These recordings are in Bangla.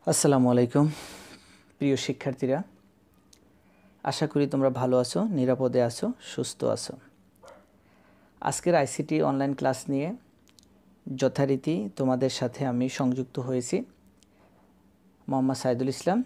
আসসালামু আলাইকুম প্রিয় শিক্ষার্থীরা, আশা করি তোমরা ভালো আছো, নিরাপদে আছো, সুস্থ আছো। আজকের আইসিটি অনলাইন ক্লাস নিয়ে যথারীতি তোমাদের সাথে আমি সংযুক্ত হয়েছি। মোহাম্মদ সাইদুল ইসলাম,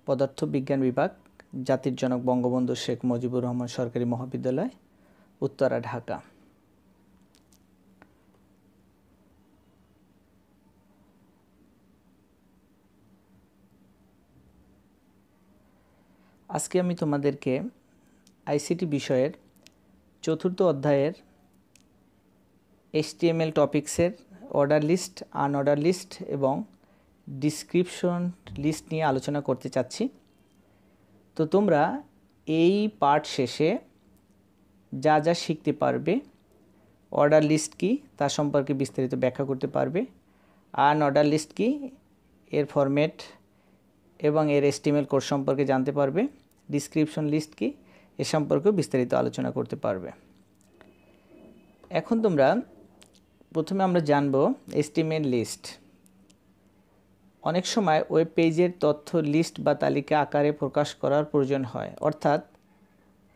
পদার্থ বিজ্ঞান বিভাগ, জাতির জনক বঙ্গবন্ধু শেখ মুজিবুর রহমান সরকারি মহাবিদ্যালয়, উত্তরা, ঢাকা। আজকে আমি তোমাদেরকে আইসিটি বিষয়ের চতুর্থ অধ্যায়ের HTML টপিক্সের অর্ডার লিস্ট, আনঅর্ডার লিস্ট এবং ডিসক্রিপশন লিস্ট নিয়ে আলোচনা করতে চাচ্ছি। তো তোমরা এই পার্ট শেষে যা যা শিখতে পারবে, অর্ডার লিস্ট কি তা সম্পর্কে বিস্তারিত ব্যাখ্যা করতে পারবে, আনঅর্ডার লিস্ট কি, এর ফরম্যাট এবং এর HTML কোড সম্পর্কে জানতে পারবে, ডিসক্রিপশন লিস্ট কি এ সম্পর্কেও বিস্তারিত আলোচনা করতে পারবে। এখন তোমরা প্রথমে আমরা জানব HTML লিস্ট। অনেক সময় ওয়েব পেজের তথ্য লিস্ট বা তালিকা আকারে প্রকাশ করার প্রয়োজন হয়, অর্থাৎ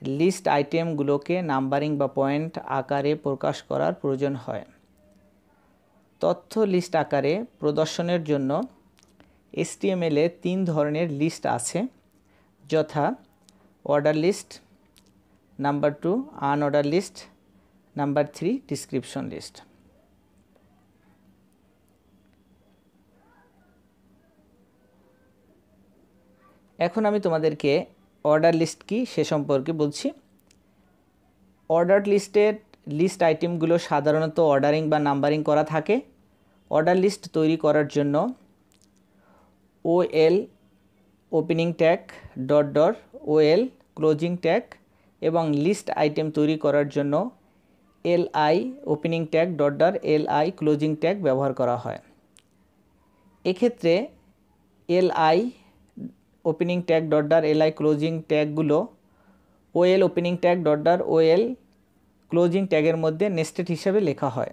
লিস্ট আইটেমগুলোকে নাম্বারিং বা পয়েন্ট আকারে প্রকাশ করার প্রয়োজন হয়। তথ্য লিস্ট আকারে প্রদর্শনের জন্য HTML এ 3 ধরনের লিস্ট আছে, যথা order list, number 2 unorder list, number 3 description list. এখন আমি তোমাদেরকে অর্ডার লিস্ট কি সে সম্পর্কে বলছি। অর্ডার লিস্টের লিস্ট আইটেমগুলো সাধারণত অর্ডারিং বা নাম্বারিং করা থাকে। অর্ডার লিস্ট তৈরি করার জন্য OL opening tag dot dot OL closing tag এবং লিস্ট আইটেম তৈরি করার জন্য LI opening tag dot dot LI closing tag ব্যবহার করা হয়। এক্ষেত্রে LI opening tag dot dot LI closing ট্যাগগুলো OL opening tag dot dot OL closing ট্যাগের মধ্যে নেস্টেড হিসাবে লেখা হয়।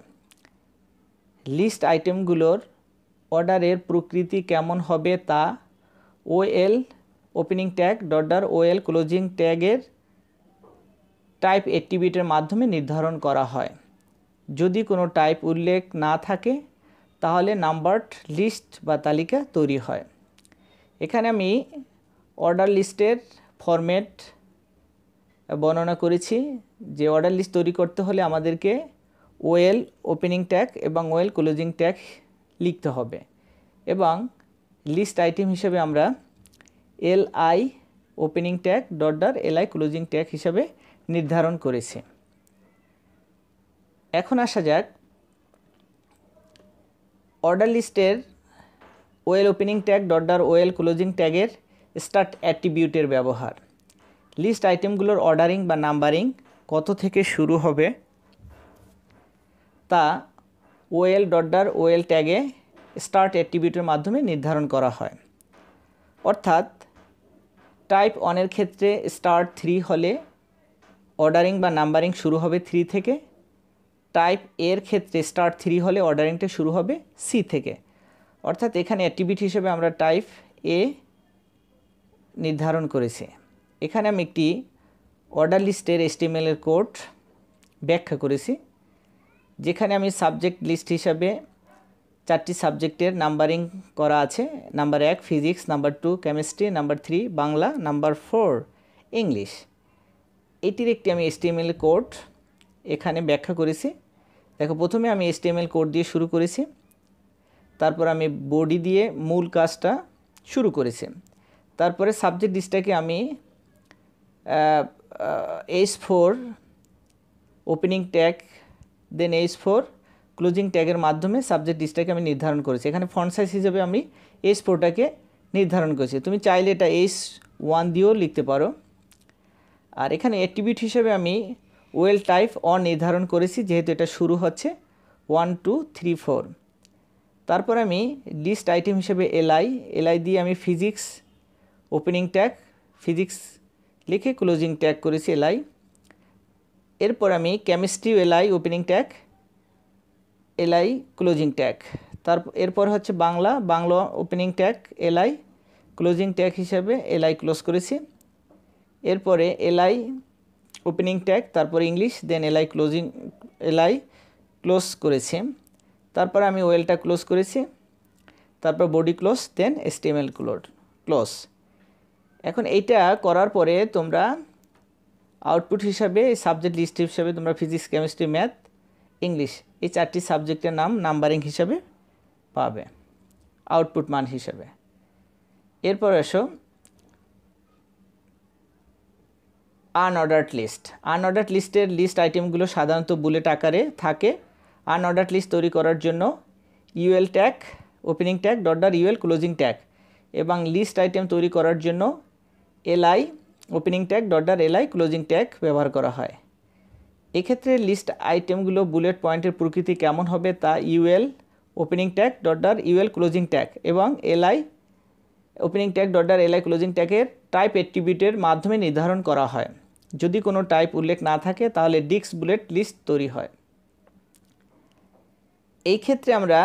লিস্ট আইটেমগুলোর অর্ডারের প্রকৃতি কেমন হবে তা OL opening tag dot dot OL closing ট্যাগের টাইপ অ্যাট্রিবিউটের মাধ্যমে নির্ধারণ করা হয়। যদি কোনো টাইপ উল্লেখ না থাকে তাহলে নাম্বারড লিস্ট বা তালিকা তৈরি হয়। এখানে আমি অর্ডার লিস্টের ফরম্যাট বর্ণনা করেছি যে অর্ডার লিস্ট তৈরি করতে হলে আমাদেরকে OL ওপেনিং ট্যাগ এবং OL ক্লোজিং ট্যাগ লিখতে হবে এবং লিস্ট আইটেম হিসেবে আমরা LI opening tag dot dot LI closing tag হিসাবে নির্ধারণ করেছি। এখন আসা যাক অর্ডার লিস্টের OL opening tag dot dot OL closing ট্যাগের স্টার্ট অ্যাট্রিবিউটের ব্যবহার। লিস্ট আইটেমগুলোর অর্ডারিং বা নাম্বারিং কত থেকে শুরু হবে তা OL ডট ডট OL ট্যাগে স্টার্ট অ্যাট্রিবিউটের মাধ্যমে নির্ধারণ করা হয়। অর্থাৎ টাইপ 1 এর ক্ষেত্রে স্টার্ট 3 হলে অর্ডারিং বা নাম্বারিং শুরু হবে 3 থেকে। টাইপ এর ক্ষেত্রে স্টার্ট 3 হলে অর্ডারিংটা শুরু হবে C থেকে। অর্থাৎ এখানে অ্যাট্রিবিউট হিসেবে আমরা টাইপ A নির্ধারণ করেছি। এখানে আমি একটি অর্ডার লিস্টের HTML এর কোড ব্যাখ্যা করেছি, যেখানে আমি সাবজেক্ট লিস্ট হিসাবে 4টি সাবজেক্টের নাম্বারিং করা আছে। Number 1 physics, number 2 chemistry, number 3 Bangla, number 4 English. এটির একটি আমি HTML কোড এখানে ব্যাখ্যা করেছি। দেখো, প্রথমে আমি HTML কোড দিয়ে শুরু করেছি, তারপর আমি বডি দিয়ে মূল কাজটা শুরু করেছি। তারপরে সাবজেক্ট লিস্টটাকে আমি H4 ওপেনিং ট্যাগ দেন H4 ক্লোজিং ট্যাগের মাধ্যমে সাবজেক্ট লিস্টটাকে আমি নির্ধারণ করেছি। এখানে ফন্ট সাইজ হিসেবে আমি H4টাকে নির্ধারণ করেছি। তুমি চাইলে এটা H1 দিয়েও লিখতে পারো। আর এখানে অ্যাট্রিবিউট হিসেবে আমি OL টাইপ অন নির্ধারণ করেছি, যেহেতু এটা শুরু হচ্ছে 1 2 3 4। তারপর আমি লিস্ট আইটেম হিসেবে LI দিয়ে আমি ফিজিক্স ওপেনিং ট্যাগ ফিজিক্স লিখে ক্লোজিং ট্যাগ করেছি LI। এরপর আমি chemistry LI opening tag LI closing tag. এরপর হচ্ছে Bangla opening tag LI, closing tag হিসাবে এলআই ক্লোজ করেছি। এরপরে এলআই ওপেনিং ট্যাগ, তারপর ইংলিশ, দেন এলআই ক্লোজ করেছি। তারপর আমি ওয়েলটা ক্লোজ করেছি, তারপর বডি ক্লোজ, দেন HTML ক্লোজ। এখন এইটা করার পরে তোমরা আউটপুট হিসাবে সাবজেক্ট লিস্ট হিসাবে তোমরা ফিজিক্স, কেমিস্ট্রি, ম্যাথ, ইংলিশ এই 4টি সাবজেক্টের নাম নাম্বারিং হিসাবে পাবে আউটপুট মান হিসাবে। এরপর এসো আনঅর্ডার্ড লিস্ট। আনঅর্ডার্ড লিস্টের লিস্ট আইটেমগুলো সাধারণত বুলেট আকারে থাকে। আনঅর্ডার্ড লিস্ট তৈরি করার জন্য UL tag opening tag .ul closing tag এবং লিস্ট আইটেম তৈরি করার জন্য LI opening tag .li closing tag ব্যবহার করা হয়। এক্ষেত্রে লিস্ট আইটেমগুলো বুলেট পয়েন্টের প্রকৃতি কেমন হবে তা UL opening tag .ul closing tag এবং LI opening tag .li closing ট্যাগের টাইপ অ্যাট্রিবিউটের মাধ্যমে নির্ধারণ করা হয়। যদি কোনো টাইপ উল্লেখ না থাকে তাহলে ডিক্স বুলেট লিস্ট তৈরি হয়। এই ক্ষেত্রে আমরা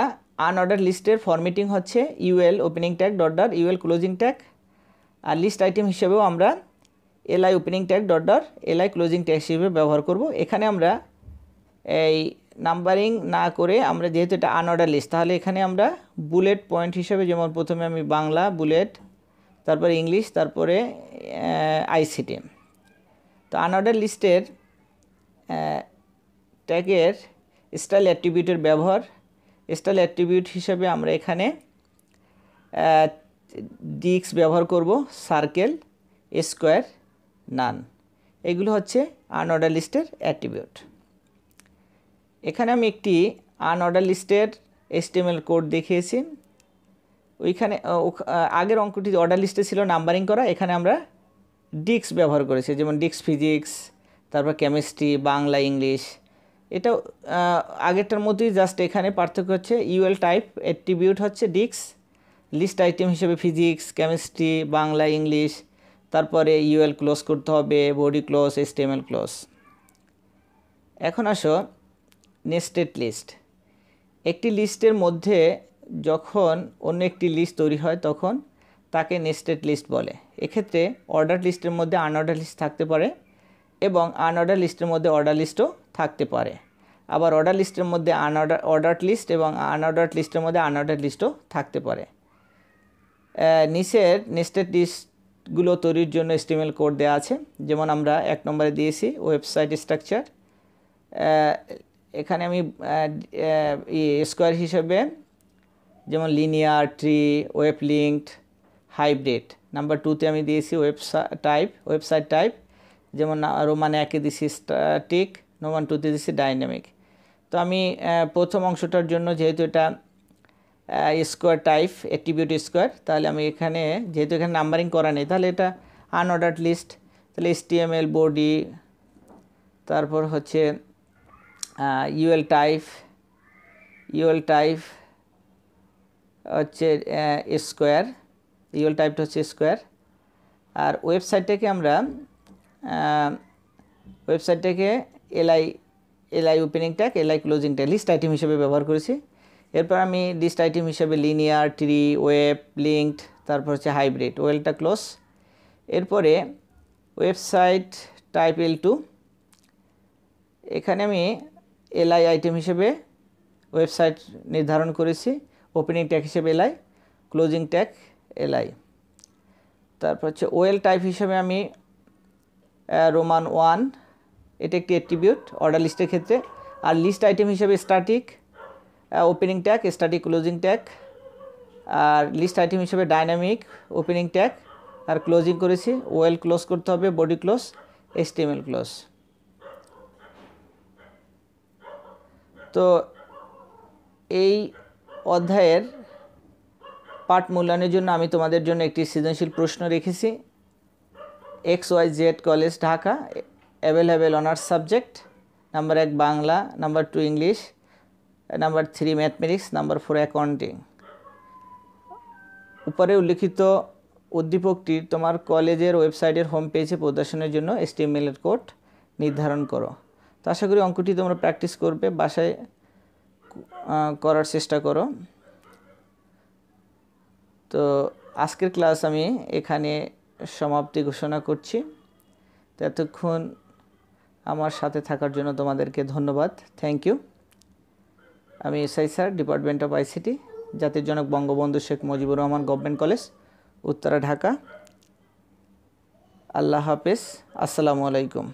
আনঅর্ডার লিস্টের ফরম্যাটিং হচ্ছে UL opening tag .ul closing tag, আর লিস্ট আইটেম হিসেবেও আমরা LI opening tag .li closing tag হিসেবে ব্যবহার করব। এখানে আমরা এই নাম্বারিং না করে আমরা যেহেতু এটা আনঅর্ডার লিস্ট, তাহলে এখানে আমরা বুলেট পয়েন্ট হিসেবে, যেমন প্রথমে আমি বাংলা বুলেট, তারপরে ইংলিশ, তারপরে আইসিটি। তো আনঅর্ডার লিস্টের ট্যাগের স্টাইল অ্যাট্রিবিউটের ব্যবহার, স্টাইল অ্যাট্রিবিউট হিসেবে আমরা এখানে ডিক্স ব্যবহার করব, সার্কেল, স্কোয়ার, নান। এগুলো হচ্ছে আনঅর্ডার লিস্টের অ্যাট্রিবিউট। এখানে আমি একটি আনঅর্ডার লিস্টের HTML কোড দেখিয়েছি। ওইখানে আগের অঙ্কটি অর্ডার লিস্টে ছিল নাম্বারিং করা, এখানে আমরা ডিক্স ব্যবহার করেছি, যেমন ডিক্স ফিজিক্স, তারপর কেমিস্ট্রি, বাংলা, ইংলিশ। এটা আগেরটার মধ্যেই, জাস্ট এখানে পার্থক্য হচ্ছে ইউএল টাইপ অ্যাট্রিবিউট হচ্ছে ডিক্স, লিস্ট আইটেম হিসেবে ফিজিক্স, কেমিস্ট্রি, বাংলা, ইংলিশ, তারপরে ইউএল ক্লোজ করতে হবে, বডি ক্লোজ, HTML ক্লোজ। এখন আসো নেস্টেড লিস্ট। একটি লিস্টের মধ্যে যখন অন্য একটি লিস্ট তৈরি হয় তখন তাকে নেস্টেড লিস্ট বলে। এক্ষেত্রে অর্ডার লিস্টের মধ্যে আনঅর্ডার লিস্ট থাকতে পারে এবং আনঅর্ডার লিস্টের মধ্যে অর্ডার লিস্টও থাকতে পারে। আবার অর্ডার লিস্টের মধ্যে অর্ডার লিস্ট এবং আনঅর্ডার লিস্টের মধ্যে আনঅর্ডার লিস্টও থাকতে পারে। নিচের নেস্টেড লিস্টগুলো তৈরির জন্য HTML কোড দেওয়া আছে, যেমন আমরা 1 নম্বরে দিয়েছি ওয়েবসাইট স্ট্রাকচার। এখানে আমি স্কোয়ার হিসেবে যেমন linear, tree, web linked, hybrid. Number 2তে আমি দিয়েছি ওয়েবসাইট টাইপ, যেমন রোমান 1-এ দিয়েছি স্ট্যাটিক, রোমান 2তে দিয়েছি ডাইনামিক। তো আমি প্রথম অংশটার জন্য যেহেতু এটা স্কোয়ার টাইপ অ্যাট্রিবিউট স্কোয়ার, তাহলে আমি এখানে যেহেতু এখানে নাম্বারিং করা নেই, তাহলে এটা আনঅর্ডার্ড লিস্ট। তাহলে HTML বডি, তারপর হচ্ছে ইউএল টাইপ হচ্ছে স্কোয়ার, ইউএল টাইপটা হচ্ছে স্কোয়ার। আর ওয়েবসাইটটাকে আমরা LI opening tag, LI closing tag list item হিসেবে ব্যবহার করেছি। এরপর আমি লিস্ট আইটেম হিসেবে লিনিয়ার, ট্রি, ওয়েব লিঙ্কড, তারপর হচ্ছে হাইব্রিড, ওয়েলটা ক্লোজ। এরপরে ওয়েবসাইট টাইপ L2, এখানে আমি এলআই আইটেম হিসেবে ওয়েবসাইট নির্ধারণ করেছি, ওপেনিং ট্যাগ হিসেবে এলআই, ক্লোজিং ট্যাগ এলআই। তারপর হচ্ছে ওয়েল টাইপ হিসেবে আমি রোমান 1, এটা একটি অ্যাট্রিবিউট অর্ডার লিস্টের ক্ষেত্রে। আর লিস্ট আইটেম হিসেবে static opening tag, static closing tag. আর লিস্ট আইটেম হিসেবে ডাইনামিক ওপেনিং ট্যাগ, আর ক্লোজিং করেছি ওয়েল ক্লোজ করতে হবে, বডি ক্লোজ, HTML ক্লোজ। তো এই অধ্যায়ের পাঠ মূল্যায়নের জন্য আমি তোমাদের জন্য একটি সৃজনশীল প্রশ্ন রেখেছি। XYZ college Dhaka, available honours subject, number 1 Bangla, number 2 English, number 3 mathematics, number 4 accounting. উপরে উল্লিখিত উদ্দীপকটি তোমার কলেজের ওয়েবসাইটের হোম পেজে প্রদর্শনের জন্য HTML এর কোড নির্ধারণ করো। তো আশা করি অঙ্কটি তোমরা প্র্যাকটিস করবে, বাসায় করার চেষ্টা করো। তো আজকের ক্লাস আমি এখানে সমাপ্তি ঘোষণা করছি। তো এতক্ষণ আমার সাথে থাকার জন্য তোমাদেরকে ধন্যবাদ। Thank you. আমি SI sir, department of ICT, জাতির জনক বঙ্গবন্ধু শেখ মুজিবুর রহমান গভর্নমেন্ট কলেজ, উত্তরা, ঢাকা। আল্লাহ হাফেজ। আসসালামু আলাইকুম।